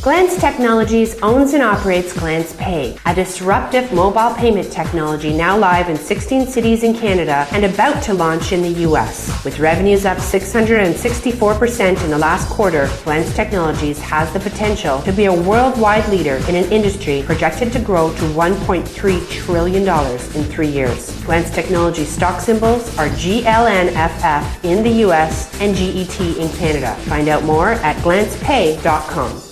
Glance Technologies owns and operates Glance Pay, a disruptive mobile payment technology now live in 16 cities in Canada and about to launch in the US. With revenues up 664% in the last quarter, Glance Technologies has the potential to be a worldwide leader in an industry projected to grow to $1.3 trillion in 3 years. Glance Technologies stock symbols are GLNFF in the US and GET in Canada. Find out more at glancepay.com.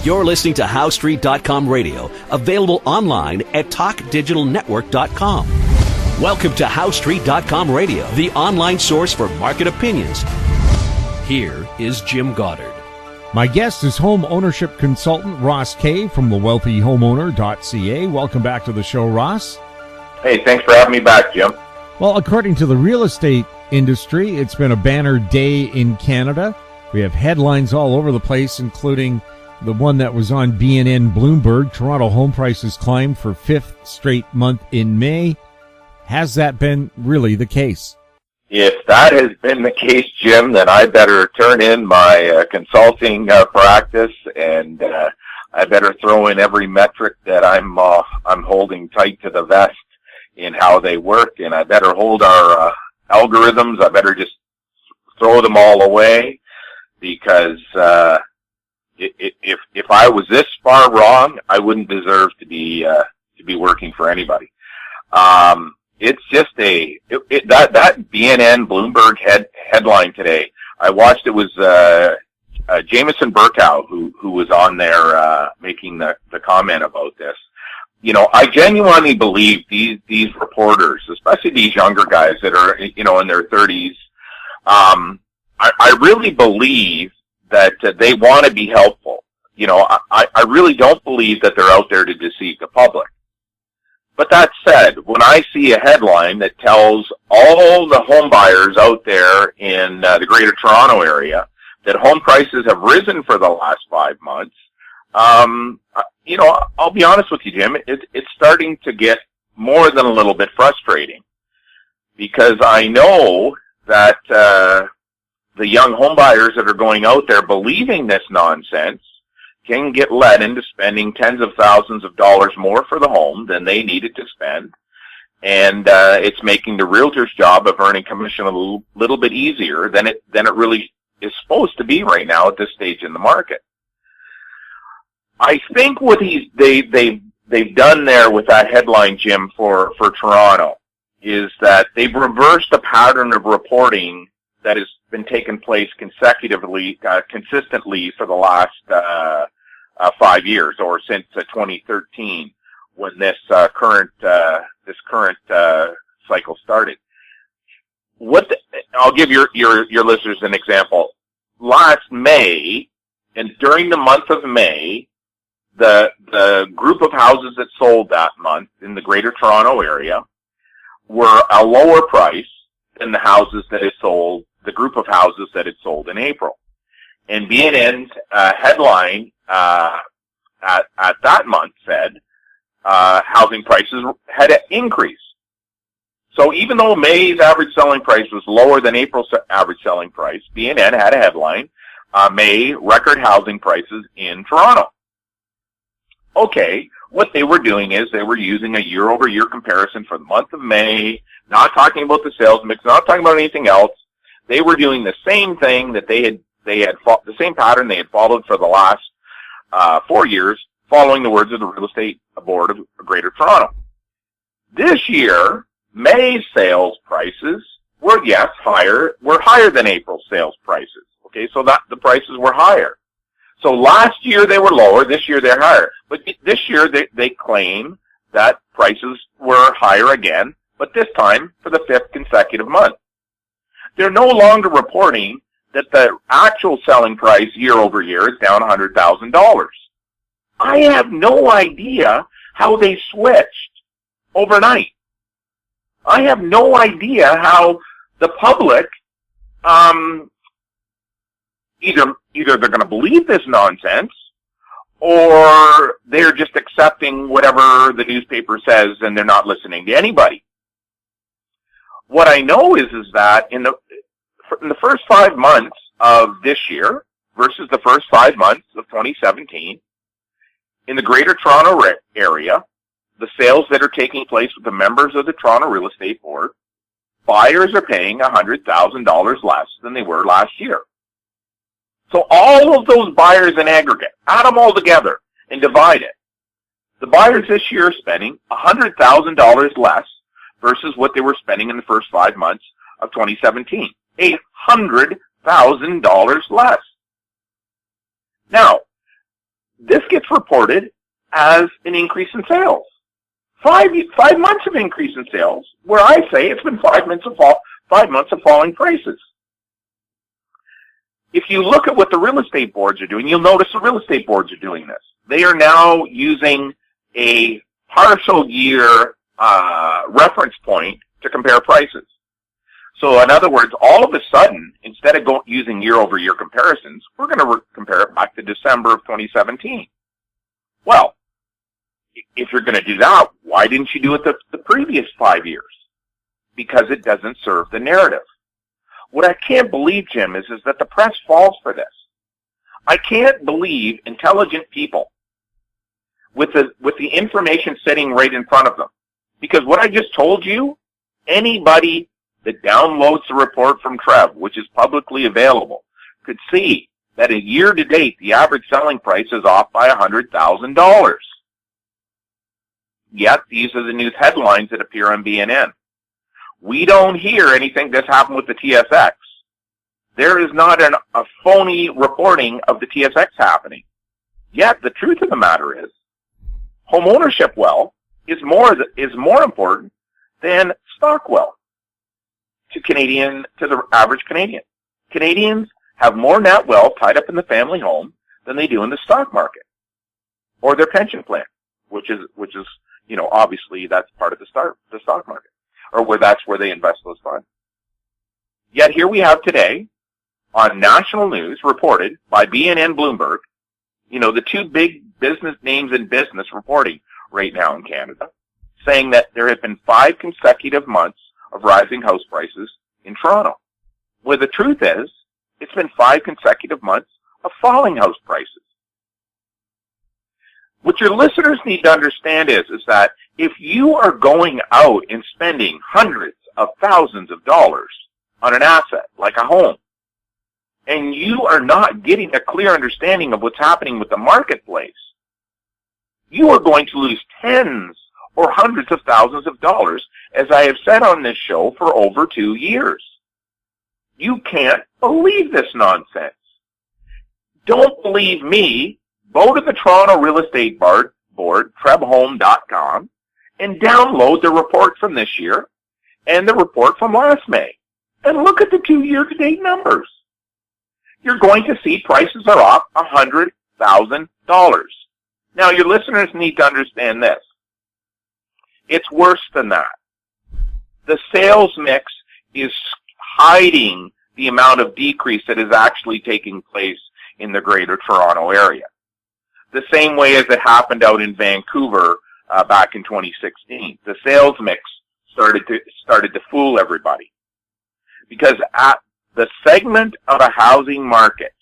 You're listening to HowStreet.com radio, available online at TalkDigitalNetwork.com. Welcome to HowStreet.com radio, the online source for market opinions. Here is Jim Goddard. My guest is home ownership consultant Ross Kay from thewealthyhomeowner.ca. Welcome back to the show, Ross. Hey, thanks for having me back, Jim. Well, according to the real estate industry, it's been a banner day in Canada. We have headlines all over the place, including the one that was on BNN Bloomberg. Toronto home prices climbed for fifth straight month in May. Has that been really the case? If that has been the case, Jim, then I better turn in my consulting practice, and I better throw in every metric that I'm holding tight to the vest in how they work, and I better hold our algorithms. I better just throw them all away, because if I was this far wrong, I wouldn't deserve to be working for anybody. It's just that BNN Bloomberg headline today. I watched. It was Jameson Burkow who was on there making the comment about this. You know, I genuinely believe these reporters, especially these younger guys that are in their 30s. I really believe that they want to be helpful. You know, I really don't believe that they're out there to deceive the public. But that said, when I see a headline that tells all the home buyers out there in the Greater Toronto area that home prices have risen for the last 5 months, I'll be honest with you, Jim, it's starting to get more than a little bit frustrating, because I know that the young home buyers that are going out there believing this nonsense can get led into spending tens of thousands of dollars more for the home than they needed to spend. And it's making the realtor's job of earning commission a little bit easier than it really is supposed to be right now at this stage in the market. I think what they've done there with that headline, Jim, for Toronto, is that they've reversed a pattern of reporting that has been taking place consistently for the last 5 years, or since 2013, when this current cycle started. I'll give your listeners an example. Last May, and during the month of May, the group of houses that sold that month in the Greater Toronto area were a lower price than the houses that had sold, the group of houses that had sold in April. And BNN's headline at that month said housing prices had an increase. So even though May's average selling price was lower than April's average selling price, BNN had a headline, May record housing prices in Toronto. Okay, what they were doing is they were using a year-over-year comparison for the month of May, not talking about the sales mix, not talking about anything else. They were doing the same thing that they had the same pattern they had followed for the last 4 years, following the words of the Real Estate Board of Greater Toronto. This year, May's sales prices were higher than April's sales prices. Okay, so that the prices were higher. So last year they were lower, this year they're higher. But this year they claim that prices were higher again, but this time for the fifth consecutive month. They're no longer reporting that the actual selling price year over year is down $100,000. I have no idea how they switched overnight. I have no idea how the public, either they're going to believe this nonsense, or they're just accepting whatever the newspaper says and they're not listening to anybody. What I know is that in the first 5 months of this year, versus the first 5 months of 2017, in the Greater Toronto area, the sales that are taking place with the members of the Toronto Real Estate Board, buyers are paying $100,000 less than they were last year. So all of those buyers in aggregate, add them all together and divide it. The buyers this year are spending $100,000 less versus what they were spending in the first 5 months of 2017. $100,000 less. Now, this gets reported as an increase in sales. 5 months of increase in sales, where I say it's been 5 months of falling prices. If you look at what the real estate boards are doing, you'll notice the real estate boards are doing this. They are now using a partial year reference point to compare prices. So in other words, all of a sudden, instead of using year-over-year comparisons, we're going to compare it back to December of 2017. Well, if you're going to do that, why didn't you do it the previous 5 years? Because it doesn't serve the narrative. What I can't believe, Jim, is that the press falls for this. I can't believe intelligent people with the information sitting right in front of them. Because what I just told you, anybody that downloads the report from Trev, which is publicly available, could see that a year to date, the average selling price is off by $100,000. Yet, these are the news headlines that appear on BNN. We don't hear anything that's happened with the TSX. There is not a phony reporting of the TSX happening. Yet, the truth of the matter is, home ownership wealth is more important than stock wealth to the average Canadian. Canadians have more net wealth tied up in the family home than they do in the stock market or their pension plan, which is obviously that's part of the stock market, or that's where they invest those funds. Yet here we have today on national news reported by BNN Bloomberg, the two big business names in business reporting right now in Canada, saying that there have been 5 consecutive months of rising house prices in Toronto. Where the truth is, it's been 5 consecutive months of falling house prices. What your listeners need to understand is that if you are going out and spending hundreds of thousands of dollars on an asset like a home, and you are not getting a clear understanding of what's happening with the marketplace, you are going to lose tens or hundreds of thousands of dollars, as I have said on this show for over 2 years. You can't believe this nonsense. Don't believe me. Go to the Toronto Real Estate Board, trebhome.com, and download the report from this year and the report from last May. And look at the 2 year-to-date numbers. You're going to see prices are off $100,000. Now, your listeners need to understand this. It's worse than that. The sales mix is hiding the amount of decrease that is actually taking place in the Greater Toronto area. The same way as it happened out in Vancouver back in 2016. The sales mix started to fool everybody. Because at the segment of a housing market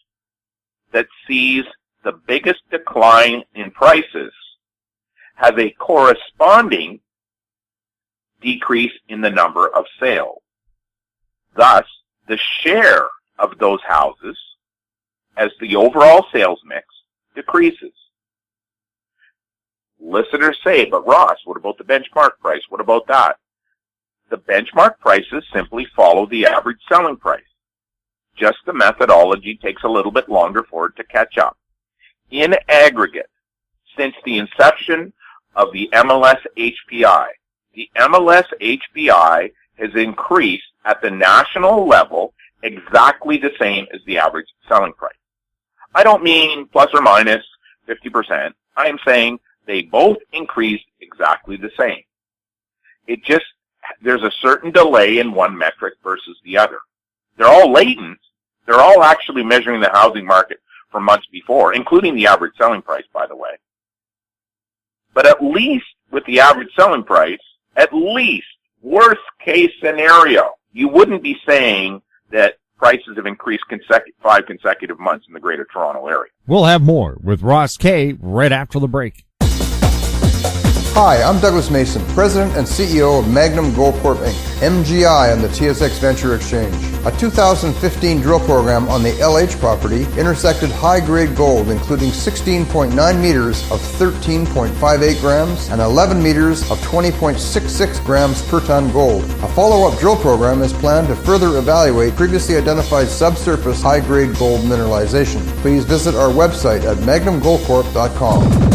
that sees the biggest decline in prices has a corresponding decrease in the number of sales. Thus, the share of those houses as the overall sales mix decreases. Listeners say, but Ross, what about the benchmark price? What about that? The benchmark prices simply follow the average selling price. Just the methodology takes a little bit longer for it to catch up. In aggregate, since the inception of the MLS HPI, the MLS HPI has increased at the national level exactly the same as the average selling price. I don't mean plus or minus 50%. I am saying they both increased exactly the same. There's a certain delay in one metric versus the other. They're all latent. They're all actually measuring the housing market for months before, including the average selling price, by the way. But at least with the average selling price, at least worst case scenario, you wouldn't be saying that prices have increased 5 consecutive months in the Greater Toronto Area. We'll have more with Ross Kay right after the break. Hi, I'm Douglas Mason, President and CEO of Magnum Gold Corp Inc., MGI on the TSX Venture Exchange. A 2015 drill program on the LH property intersected high-grade gold, including 16.9 meters of 13.58 grams and 11 meters of 20.66 grams per ton gold. A follow-up drill program is planned to further evaluate previously identified subsurface high-grade gold mineralization. Please visit our website at magnumgoldcorp.com.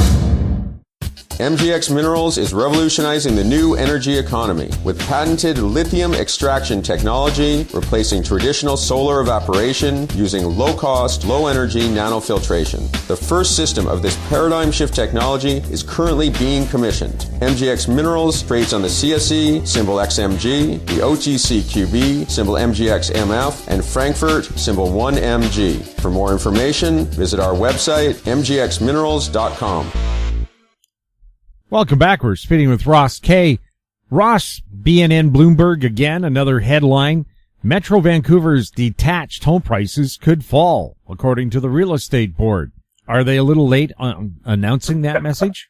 MGX Minerals is revolutionizing the new energy economy with patented lithium extraction technology, replacing traditional solar evaporation using low-cost, low-energy nanofiltration. The first system of this paradigm shift technology is currently being commissioned. MGX Minerals trades on the CSE, symbol XMG, the OTCQB, symbol MGXMF, and Frankfurt, symbol 1MG. For more information, visit our website, mgxminerals.com. Welcome back. We're speaking with Ross Kay. Ross, BNN Bloomberg again, another headline. Metro Vancouver's detached home prices could fall, according to the real estate board. Are they a little late on announcing that message?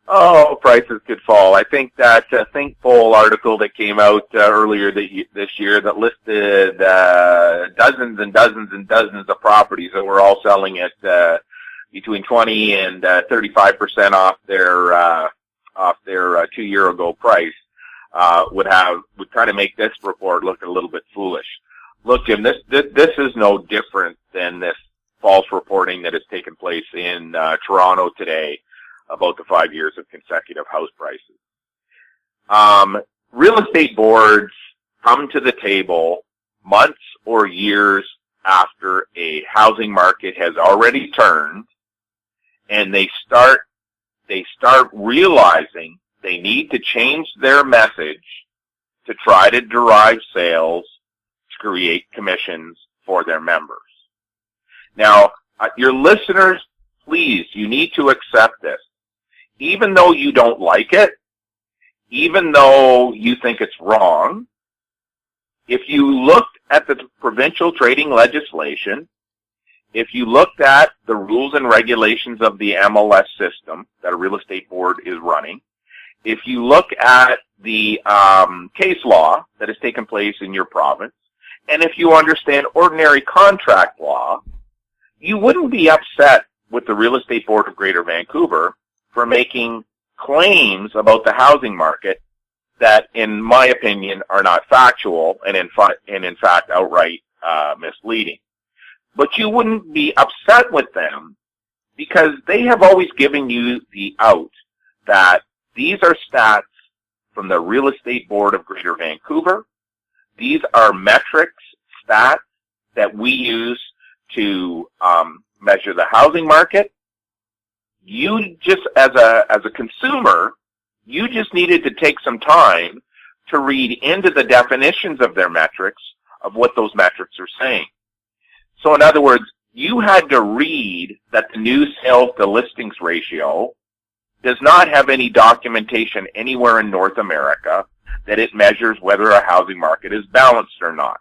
Oh, prices could fall. I think that Think Poll article that came out earlier this year that listed dozens and dozens and dozens of properties that were all selling at between 20 and 35% off their 2 year ago price would kind of make this report look a little bit foolish. Look, Jim, this is no different than this false reporting that has taken place in Toronto today about the 5 years of consecutive house prices. Real estate boards come to the table months or years after a housing market has already turned, and they start realizing they need to change their message to try to derive sales to create commissions for their members. Now, your listeners, please, you need to accept this. Even though you don't like it, even though you think it's wrong, if you looked at the provincial trading legislation, if you looked at the rules and regulations of the MLS system that a real estate board is running, if you look at the case law that has taken place in your province, and if you understand ordinary contract law, you wouldn't be upset with the Real Estate Board of Greater Vancouver for making claims about the housing market that, in my opinion, are not factual and in fact outright misleading. But you wouldn't be upset with them because they have always given you the out that these are stats from the Real Estate Board of Greater Vancouver. These are metrics, stats that we use to measure the housing market. You just, as a consumer, you just needed to take some time to read into the definitions of their metrics of what those metrics are saying. So in other words, you had to read that the new sales to listings ratio does not have any documentation anywhere in North America that it measures whether a housing market is balanced or not.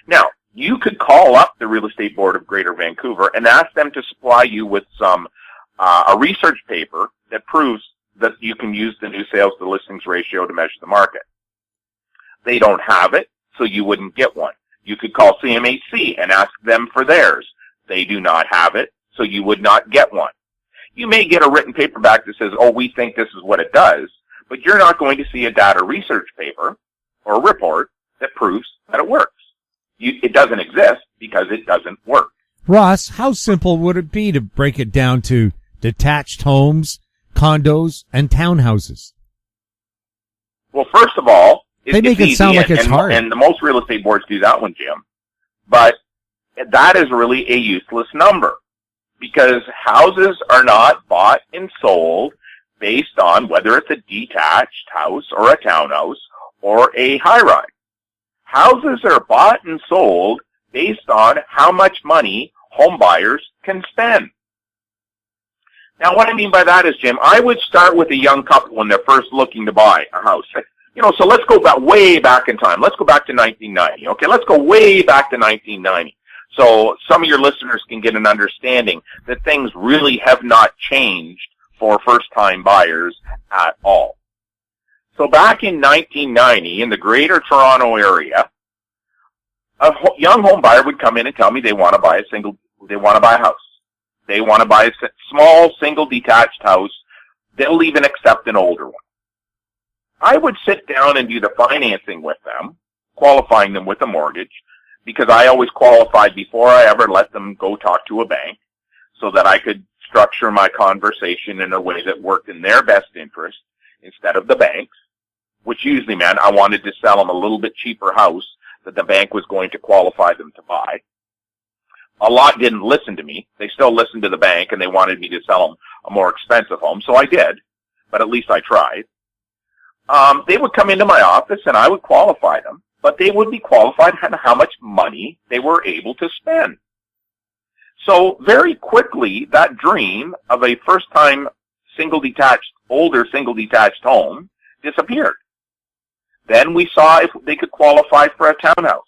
Now, you could call up the Real Estate Board of Greater Vancouver and ask them to supply you with a research paper that proves that you can use the new sales to listings ratio to measure the market. They don't have it, so you wouldn't get one. You could call CMHC and ask them for theirs. They do not have it, so you would not get one. You may get a written paper back that says, oh, we think this is what it does, but you're not going to see a data research paper or a report that proves that it works. It doesn't exist because it doesn't work. Ross, how simple would it be to break it down to detached homes, condos, and townhouses? Well, first of all, they make it sound like it's hard. And the most real estate boards do that one, Jim. But that is really a useless number because houses are not bought and sold based on whether it's a detached house or a townhouse or a high-rise. Houses are bought and sold based on how much money home buyers can spend. Now, what I mean by that is, Jim, I would start with a young couple when they're first looking to buy a house. So let's go back way back in time. Let's go back to 1990. Okay, let's go way back to 1990. So some of your listeners can get an understanding that things really have not changed for first-time buyers at all. So back in 1990, in the Greater Toronto area, a young home buyer would come in and tell me they want to buy a house. They want to buy a small, single detached house. They'll even accept an older one. I would sit down and do the financing with them, qualifying them with a mortgage, because I always qualified before I ever let them go talk to a bank, so that I could structure my conversation in a way that worked in their best interest instead of the bank's, which usually meant I wanted to sell them a little bit cheaper house that the bank was going to qualify them to buy. A lot didn't listen to me. They still listened to the bank, and they wanted me to sell them a more expensive home, so I did, but at least I tried. They would come into my office, and I would qualify them, but they would be qualified on how much money they were able to spend. So very quickly, that dream of a first-time older single detached home disappeared. Then we saw if they could qualify for a townhouse.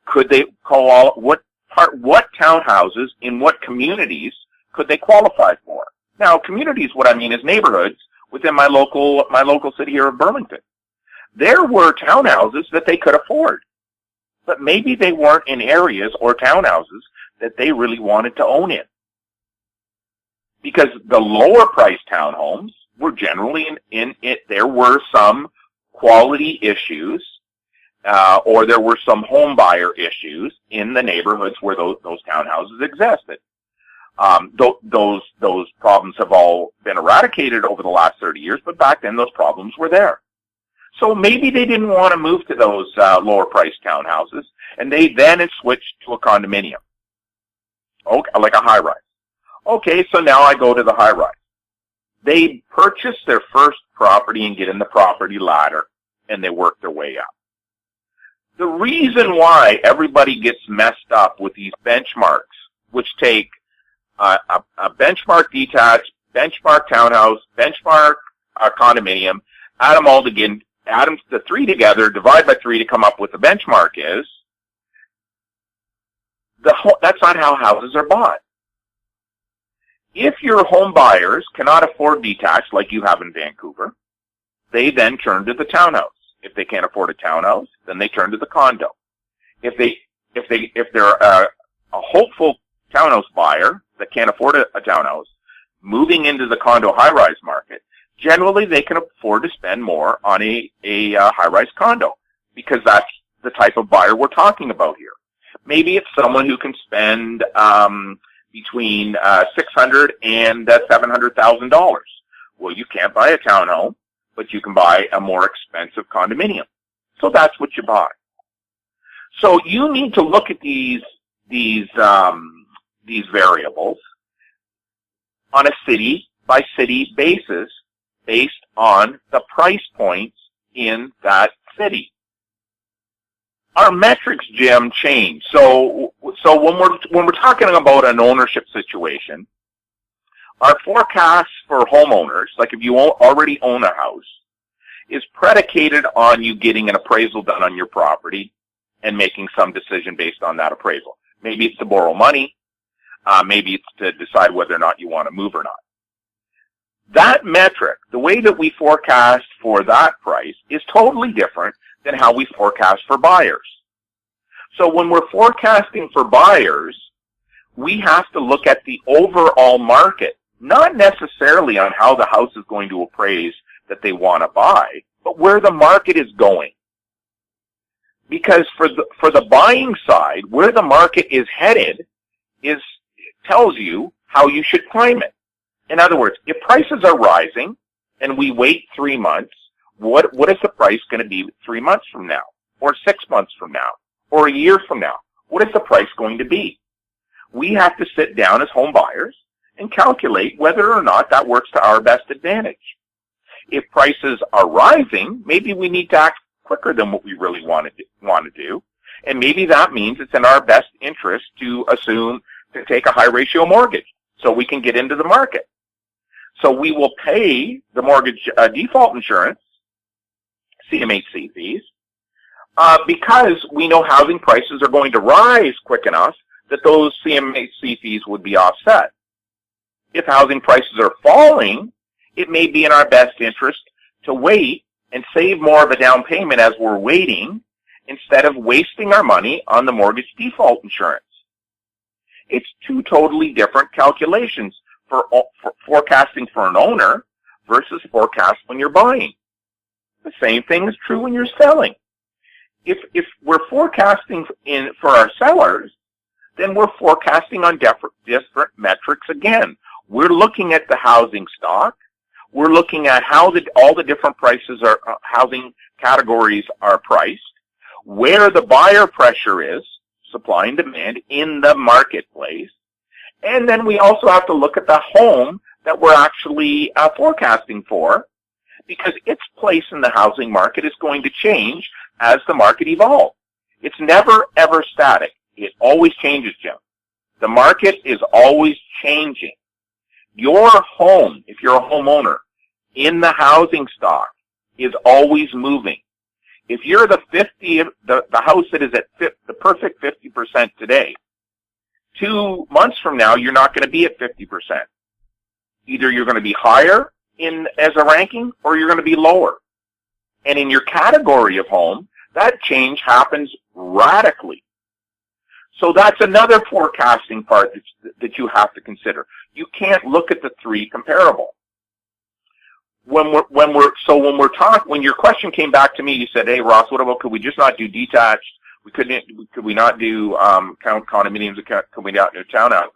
Could they what townhouses in what communities could they qualify for? Now, communities, what I mean is neighborhoods within my local city here of Burlington. There were townhouses that they could afford, but maybe they weren't in areas or townhouses that they really wanted to own in. Because the lower priced townhomes were generally in it. There were some quality issues, or there were some home buyer issues in the neighborhoods where those townhouses existed. Those problems have all been eradicated over the last 30 years, but back then those problems were there. So maybe they didn't want to move to those lower priced townhouses, and they then had switched to a condominium, like a high-rise. Okay, so now I go to the high-rise. They purchase their first property and get in the property ladder, and they work their way up. The reason why everybody gets messed up with these benchmarks, which take a benchmark detached, benchmark townhouse, benchmark condominium, add the three together, divide by 3 to come up with the benchmark is, that's not how houses are bought. If your home buyers cannot afford detached like you have in Vancouver, they then turn to the townhouse. If they can't afford a townhouse, then they turn to the condo. If they're a hopeful townhouse buyer that can't afford a townhouse, moving into the condo high-rise market, generally they can afford to spend more on a high-rise condo, because that's the type of buyer we're talking about here. Maybe it's someone who can spend between $600,000 and $700,000. Well, you can't buy a townhome, but you can buy a more expensive condominium. So that's what you buy. So you need to look at these variables on a city-by-city basis based on the price points in that city. Our metrics, Jim, change. So when we're talking about an ownership situation, our forecast for homeowners, like if you already own a house, is predicated on you getting an appraisal done on your property and making some decision based on that appraisal. Maybe it's to borrow money. Maybe it's to decide whether or not you want to move or not. That metric, the way that we forecast for that price, is totally different than how we forecast for buyers. So when we're forecasting for buyers, we have to look at the overall market, not necessarily on how the house is going to appraise that they want to buy, but where the market is going. Because for the buying side, where the market is headed tells you how you should time it. In other words, if prices are rising and we wait 3 months, what is the price going to be 3 months from now, or 6 months from now, or a year from now? What is the price going to be? We have to sit down as home buyers and calculate whether or not that works to our best advantage. If prices are rising, maybe we need to act quicker than what we really want to do, and maybe that means it's in our best interest to take a high ratio mortgage so we can get into the market. So we will pay the mortgage default insurance, CMHC fees, because we know housing prices are going to rise quick enough that those CMHC fees would be offset. If housing prices are falling, it may be in our best interest to wait and save more of a down payment as we're waiting instead of wasting our money on the mortgage default insurance. It's two totally different calculations for forecasting for an owner versus forecast when you're buying. The same thing is true when you're selling. If we're forecasting for our sellers, then we're forecasting on different metrics again. We're looking at the housing stock. We're looking at how all the different prices are, housing categories are priced, where the buyer pressure is, supply and demand in the marketplace. And then we also have to look at the home that we're actually forecasting for, because its place in the housing market is going to change as the market evolves. It's never, ever static. It always changes, Jim. The market is always changing. Your home, if you're a homeowner, in the housing stock is always moving. If you're the house that is at the perfect 50% today, 2 months from now, you're not going to be at 50%. Either you're going to be higher as a ranking or you're going to be lower. And in your category of home, that change happens radically. So that's another forecasting part that you have to consider. You can't look at the three comparable. When your question came back to me, you said, "Hey Ross, what about, could we just not do detached? Could we not do condominiums? Could we not do townhouses?"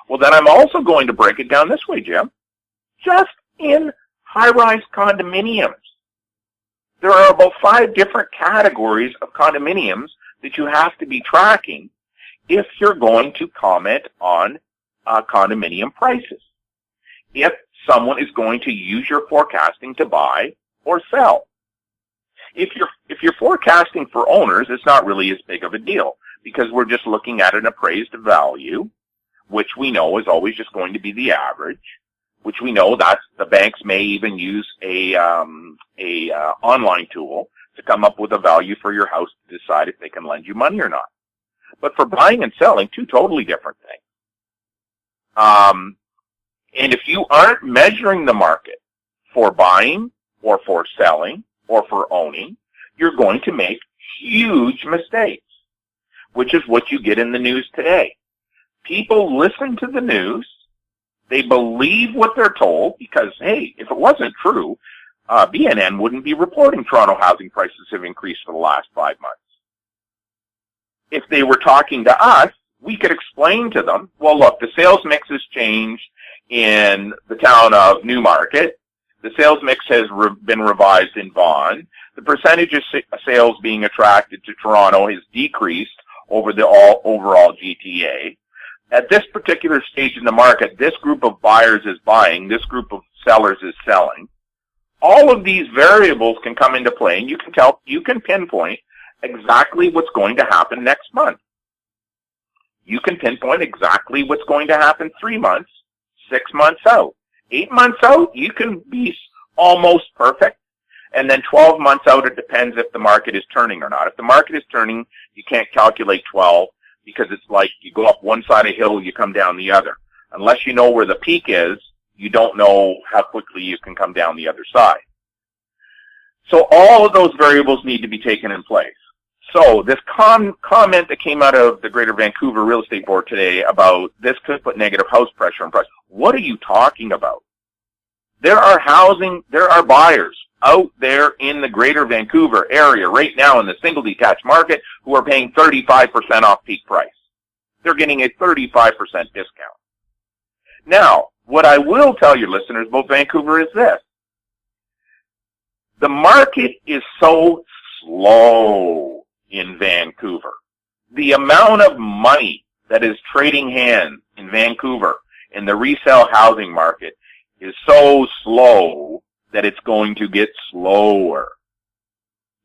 Well, then I'm also going to break it down this way, Jim. Just in high-rise condominiums, there are about 5 different categories of condominiums that you have to be tracking if you're going to comment on condominium prices. If someone is going to use your forecasting to buy or sell. If you're forecasting for owners, it's not really as big of a deal because we're just looking at an appraised value, which we know is always just going to be the average, which we know that the banks may even use a online tool to come up with a value for your house to decide if they can lend you money or not. But for buying and selling, two totally different things. And if you aren't measuring the market for buying or for selling or for owning, you're going to make huge mistakes, which is what you get in the news today. People listen to the news. They believe what they're told because, hey, if it wasn't true, BNN wouldn't be reporting Toronto housing prices have increased for the last 5 months. If they were talking to us, we could explain to them, well, look, the sales mix has changed in the town of Newmarket. The sales mix has been revised in Vaughan. The percentage of sales being attracted to Toronto has decreased over the overall GTA. At this particular stage in the market, this group of buyers is buying, this group of sellers is selling. All of these variables can come into play, and you can pinpoint exactly what's going to happen next month. You can pinpoint exactly what's going to happen 3 months, 6 months out. 8 months out, you can be almost perfect. And then 12 months out, it depends if the market is turning or not. If the market is turning, you can't calculate 12 because it's like you go up one side of a hill, you come down the other. Unless you know where the peak is, you don't know how quickly you can come down the other side. So all of those variables need to be taken in place. So this comment that came out of the Greater Vancouver Real Estate Board today about this could put negative house pressure on price. What are you talking about? There are buyers out there in the Greater Vancouver area right now in the single detached market who are paying 35% off peak price. They're getting a 35% discount. Now, what I will tell your listeners about Vancouver is this. The market is so slow in Vancouver. The amount of money that is trading hands in Vancouver in the resale housing market is so slow that it's going to get slower.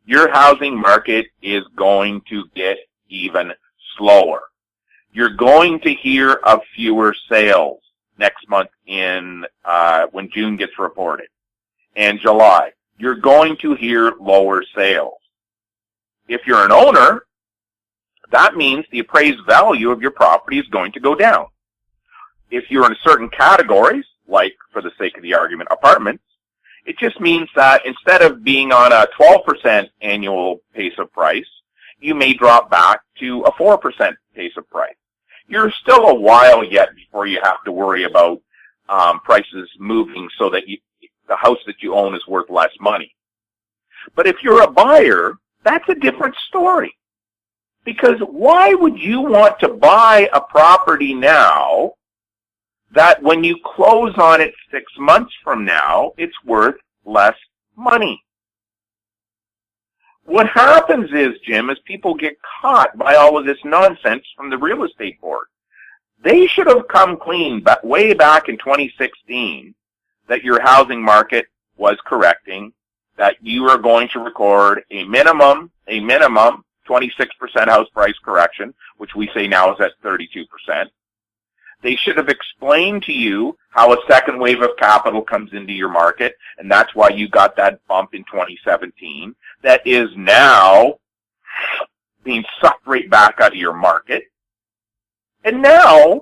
Your housing market is going to get even slower. You're going to hear of fewer sales next month in when June gets reported, and July. You're going to hear lower sales. If you're an owner, that means the appraised value of your property is going to go down. If you're in certain categories, like, for the sake of the argument, apartments, it just means that instead of being on a 12% annual pace of price, you may drop back to a 4% pace of price. You're still a while yet before you have to worry about prices moving so that the house that you own is worth less money. But if you're a buyer, that's a different story. Because why would you want to buy a property now that when you close on it 6 months from now, it's worth less money? What happens is, Jim, is people get caught by all of this nonsense from the real estate board. They should have come clean way back in 2016 that your housing market was correcting, that you are going to record a minimum 26% house price correction, which we say now is at 32%. They should have explained to you how a second wave of capital comes into your market, and that's why you got that bump in 2017 that is now being sucked right back out of your market. And now,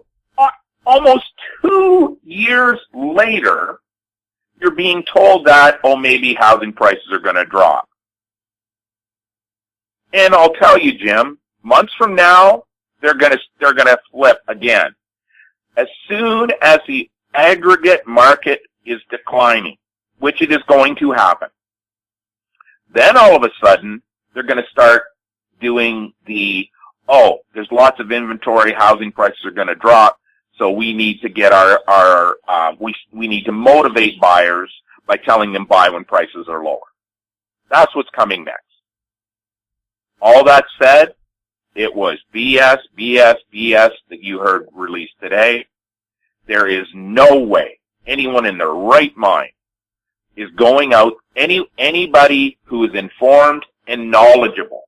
almost 2 years later, you're being told that, oh, maybe housing prices are going to drop. And I'll tell you, Jim, months from now, they're going to flip again. As soon as the aggregate market is declining, which it is going to happen, then all of a sudden, they're going to start doing there's lots of inventory, housing prices are going to drop, so we need to get we need to motivate buyers by telling them buy when prices are lower. That's what's coming next. All that said, it was BS that you heard released today. There is no way anyone in their right mind is going out, anybody who is informed and knowledgeable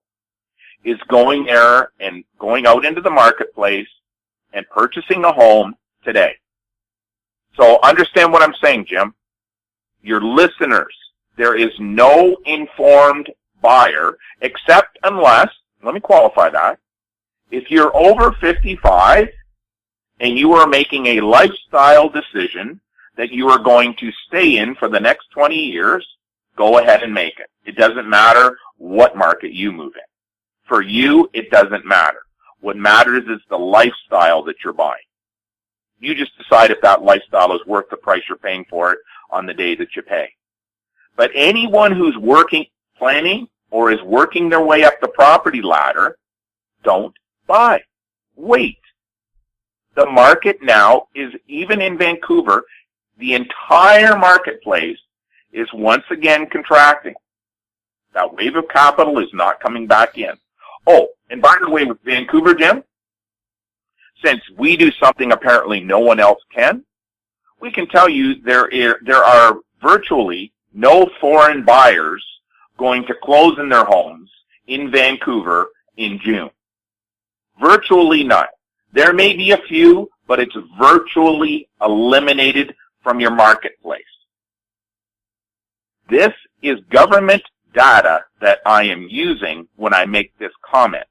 is going there and going out into the marketplace and purchasing a home today. So understand what I'm saying, Jim. Your listeners, there is no informed buyer except unless, let me qualify that, if you're over 55 and you are making a lifestyle decision that you are going to stay in for the next 20 years, go ahead and make it. It doesn't matter what market you move in. For you, it doesn't matter. What matters is the lifestyle that you're buying. You just decide if that lifestyle is worth the price you're paying for it on the day that you pay. But anyone who's planning, or is working their way up the property ladder, don't buy. Wait. The market now is, even in Vancouver, the entire marketplace is once again contracting. That wave of capital is not coming back in. Oh, and by the way, with Vancouver, Jim, since we do something apparently no one else can, we can tell you there are virtually no foreign buyers going to close in their homes in Vancouver in June. Virtually none. There may be a few, but it's virtually eliminated from your marketplace. This is government data that I am using when I make this comment.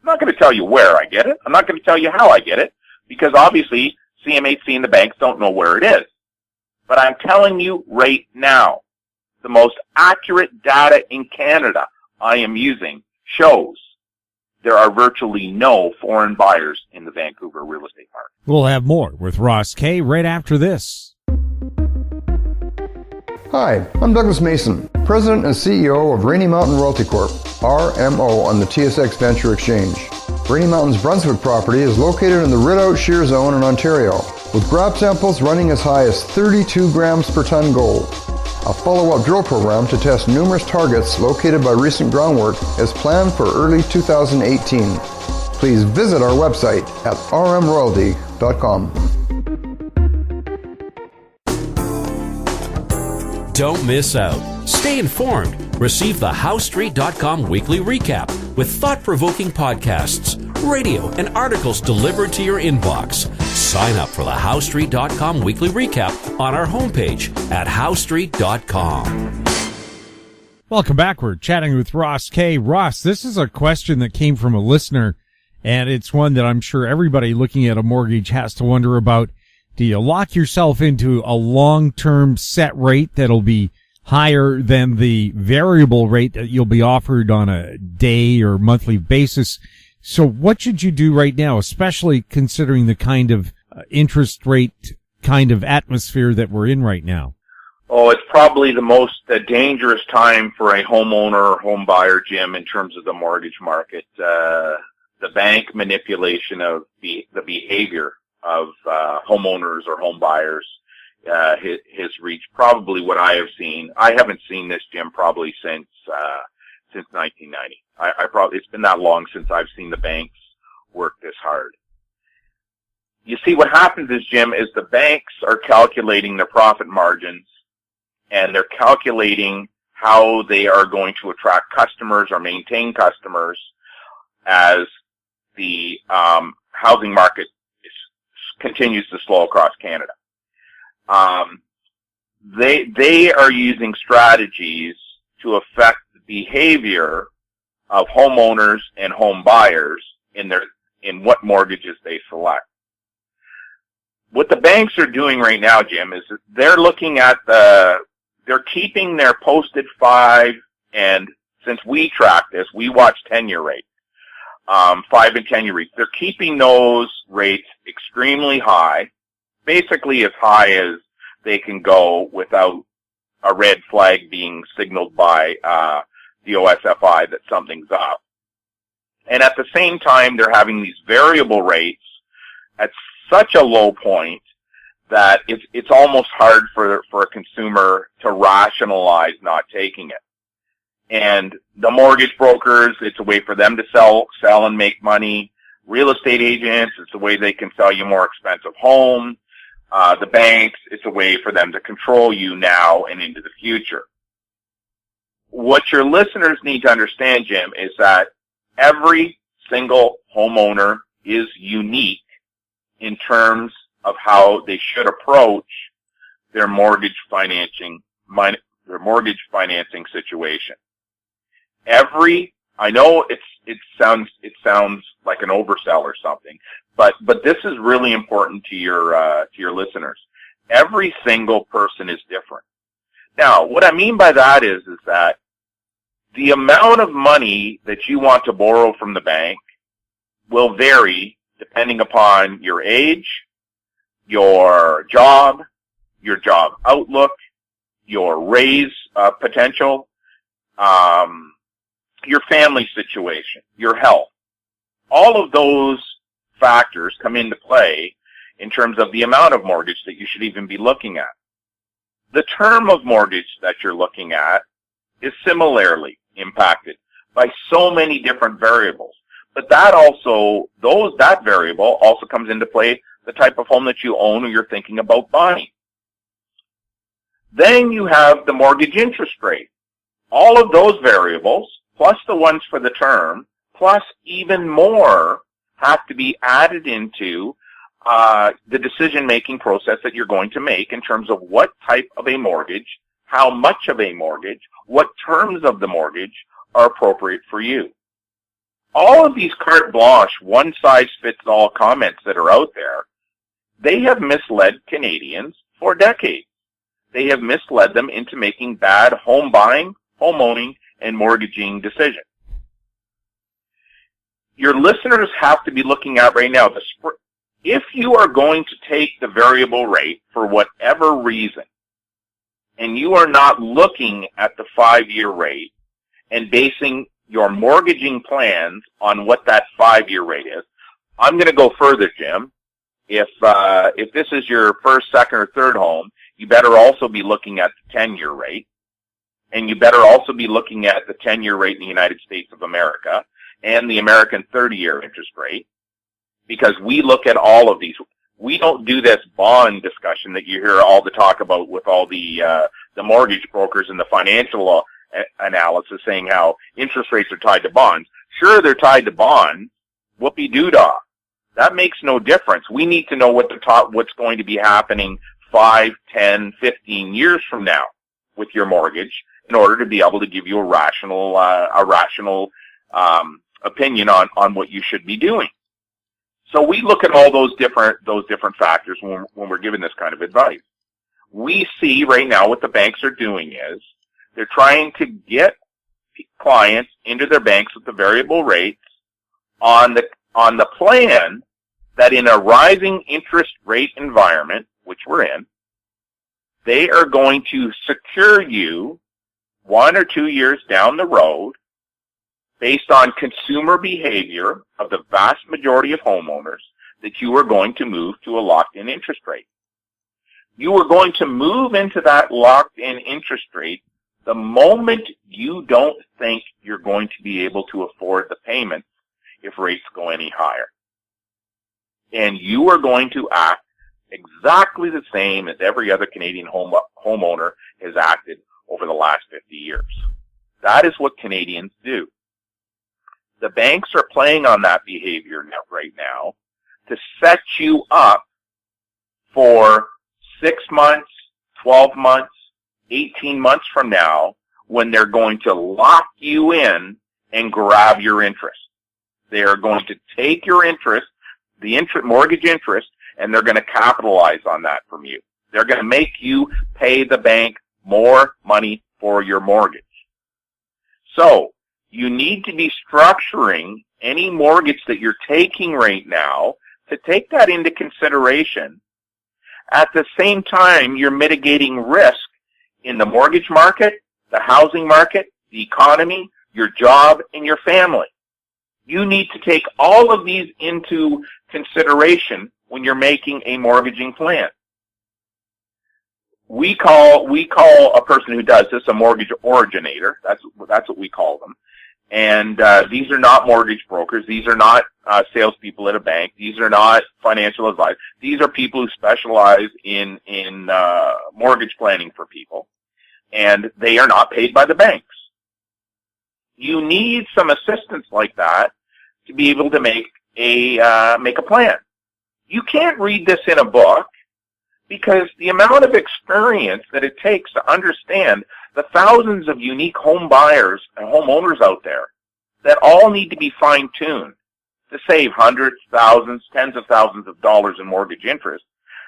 I'm not going to tell you where I get it. I'm not going to tell you how I get it, because obviously CMHC and the banks don't know where it is. But I'm telling you right now, the most accurate data in Canada I am using shows there are virtually no foreign buyers in the Vancouver real estate market. We'll have more with Ross Kay right after this. Hi, I'm Douglas Mason, President and CEO of Rainy Mountain Royalty Corp, RMO, on the TSX Venture Exchange. Rainy Mountain's Brunswick property is located in the Rideout Shear Zone in Ontario, with grab samples running as high as 32 grams per ton gold. A follow-up drill program to test numerous targets located by recent groundwork is planned for early 2018. Please visit our website at rmroyalty.com. Don't miss out. Stay informed. Receive the HowStreet.com weekly recap with thought-provoking podcasts, radio, and articles delivered to your inbox. sign up for the HowStreet.com weekly recap on our homepage at HowStreet.com. Welcome back. We're chatting with Ross Kay. Ross, this is a question that came from a listener, and it's one that I'm sure everybody looking at a mortgage has to wonder about. Do you lock yourself into a long-term set rate that'll be higher than the variable rate that you'll be offered on a day or monthly basis? So what should you do right now, especially considering the kind of interest rate kind of atmosphere that we're in right now? Oh, it's probably the most dangerous time for a homeowner or home buyer, Jim, in terms of the mortgage market. The bank manipulation of the behavior of homeowners or home buyers has reached probably what I have seen. I haven't seen this, Jim, probably since 1990. It's been that long since I've seen the banks work this hard. You see, what happens is, Jim, is the banks are calculating their profit margins, and they're calculating how they are going to attract customers or maintain customers as the housing market continues to slow across Canada. They are using strategies to affect the behavior of homeowners and home buyers in what mortgages they select. What the banks are doing right now, Jim, is that they're looking at they're keeping their posted 5, and since we track this, we watch 10-year rates, 5 and 10-year rates. They're keeping those rates extremely high, basically as high as they can go without a red flag being signaled by the OSFI that something's up. And at the same time, they're having these variable rates at such a low point that it's almost hard for a consumer to rationalize not taking it. And the mortgage brokers, it's a way for them to sell and make money. Real estate agents, it's a way they can sell you more expensive home. The banks, it's a way for them to control you now and into the future. What your listeners need to understand, Jim, is that every single homeowner is unique in terms of how they should approach their mortgage financing situation. I know it sounds like an oversell or something, but this is really important to your listeners. Every single person is different. Now, what I mean by that is that the amount of money that you want to borrow from the bank will vary depending upon your age, your job outlook, your raise potential, your family situation, your health. All of those factors come into play in terms of the amount of mortgage that you should even be looking at. The term of mortgage that you're looking at is similarly impacted by so many different variables. But that variable also comes into play the type of home that you own or you're thinking about buying. Then you have the mortgage interest rate. All of those variables, plus the ones for the term, plus even more, have to be added into the decision-making process that you're going to make in terms of what type of a mortgage, how much of a mortgage, what terms of the mortgage are appropriate for you. All of these carte blanche, one-size-fits-all comments that are out there, they have misled Canadians for decades. They have misled them into making bad home buying, home owning, and mortgaging decisions. Your listeners have to be looking at right now, if you are going to take the variable rate for whatever reason, and you are not looking at the 5-year rate and basing your mortgaging plans on what that 5-year rate is, I'm going to go further, Jim. If this is your first, second, or third home, you better also be looking at the 10-year rate, and you better also be looking at the 10-year rate in the United States of America and the American 30-year interest rate, because we look at all of these. We don't do this bond discussion that you hear all the talk about with all the mortgage brokers and the financial analysis saying how interest rates are tied to bonds. Sure, they're tied to bonds. Whoopee-doo-dah. That makes no difference. We need to know what's going to be happening 5, 10, 15 years from now with your mortgage in order to be able to give you a rational opinion on what you should be doing. So we look at all those different factors when we're giving this kind of advice. We see right now what the banks are doing is they're trying to get clients into their banks with the variable rates on the plan that in a rising interest rate environment, which we're in, they are going to secure you 1 or 2 years down the road based on consumer behavior of the vast majority of homeowners that you are going to move to a locked-in interest rate. You are going to move into that locked-in interest rate the moment you don't think you're going to be able to afford the payments if rates go any higher. And you are going to act exactly the same as every other Canadian homeowner has acted over the last 50 years. That is what Canadians do. The banks are playing on that behavior right now to set you up for 6 months, 12 months, 18 months from now when they're going to lock you in and grab your interest. They are going to take your interest, mortgage interest, and they're going to capitalize on that from you. They're going to make you pay the bank more money for your mortgage. So, you need to be structuring any mortgage that you're taking right now to take that into consideration. At the same time, you're mitigating risk in the mortgage market, the housing market, the economy, your job, and your family. You need to take all of these into consideration when you're making a mortgaging plan. We call a person who does this a mortgage originator. That's what we call them. And these are not mortgage brokers. These are not salespeople at a bank. These are not financial advisors. These are people who specialize in mortgage planning for people, and they are not paid by the banks. You need some assistance like that to be able to make a plan. You can't read this in a book because the amount of experience that it takes to understand the thousands of unique home buyers and homeowners out there that all need to be fine-tuned to save hundreds, thousands, tens of thousands of dollars in mortgage interest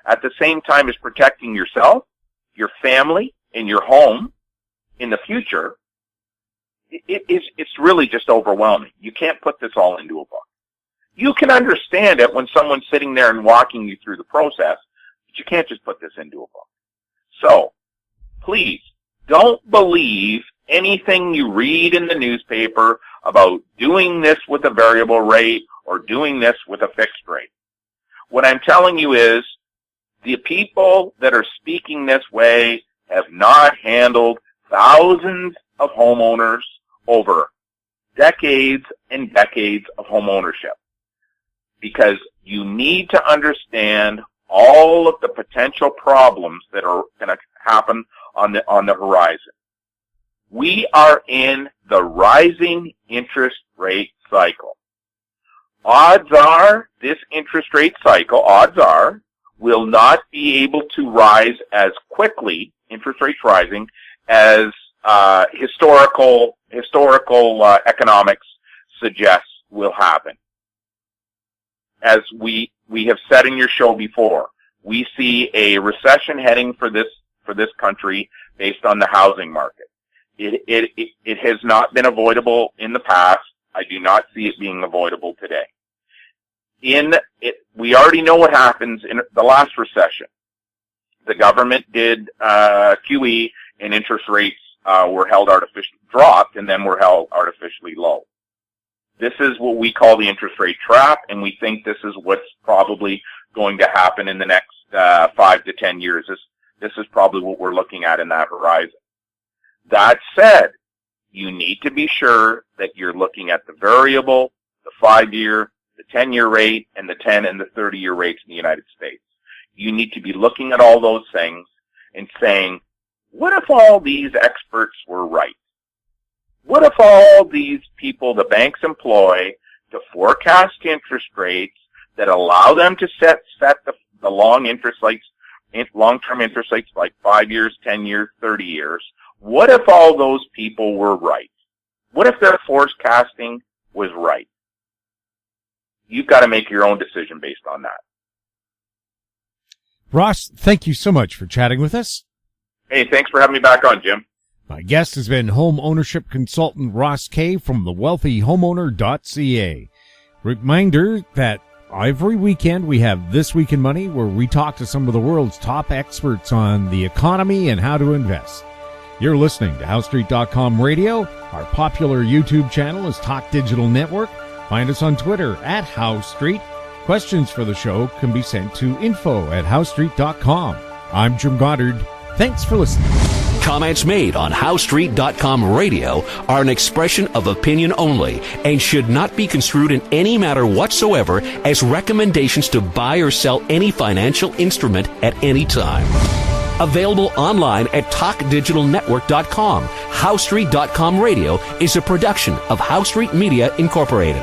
at the same time as protecting yourself, your family, and your home in the future. It's really just overwhelming. You can't put this all into a book. You can understand it when someone's sitting there and walking you through the process, but you can't just put this into a book. So, please, don't believe anything you read in the newspaper about doing this with a variable rate or doing this with a fixed rate. What I'm telling you is the people that are speaking this way have not handled thousands of homeowners over decades and decades of home ownership. Because you need to understand all of the potential problems that are going to happen on the horizon. We are in the rising interest rate cycle. Odds are this interest rate cycle, will not be able to rise as quickly, interest rates rising, as historical economics suggests will happen. As we have said in your show before, we see a recession heading for this country based on the housing market. It has not been avoidable in the past. I do not see it being avoidable today. We already know what happens in the last recession. The government did QE, and interest rates dropped, and then were held artificially low. This is what we call the interest rate trap, and we think this is what's probably going to happen in the next 5 to 10 years. This is probably what we're looking at in that horizon. That said, you need to be sure that you're looking at the variable, the 5-year, the 10-year rate, and the 10 and the 30-year rates in the United States. You need to be looking at all those things and saying, what if all these experts were right? What if all these people the banks employ to forecast interest rates that allow them to set the long-term interest rates like 5 years, 10 years, 30 years. What if all those people were right? What if their forecasting was right? You've got to make your own decision based on that. Ross, thank you so much for chatting with us. Hey, thanks for having me back on, Jim. My guest has been home ownership consultant Ross Kay from thewealthyhomeowner.ca. Reminder that every weekend we have This Week in Money, where we talk to some of the world's top experts on the economy and how to invest. You're listening to HoweStreet.com radio. Our popular YouTube channel is Talk Digital Network. Find us on Twitter at HoweStreet. Questions for the show can be sent to info@HoweStreet.com. I'm Jim Goddard. Thanks for listening. Comments made on HoweStreet.com radio are an expression of opinion only and should not be construed in any matter whatsoever as recommendations to buy or sell any financial instrument at any time. Available online at TalkDigitalNetwork.com. HoweStreet.com radio is a production of Howe Street Media Incorporated.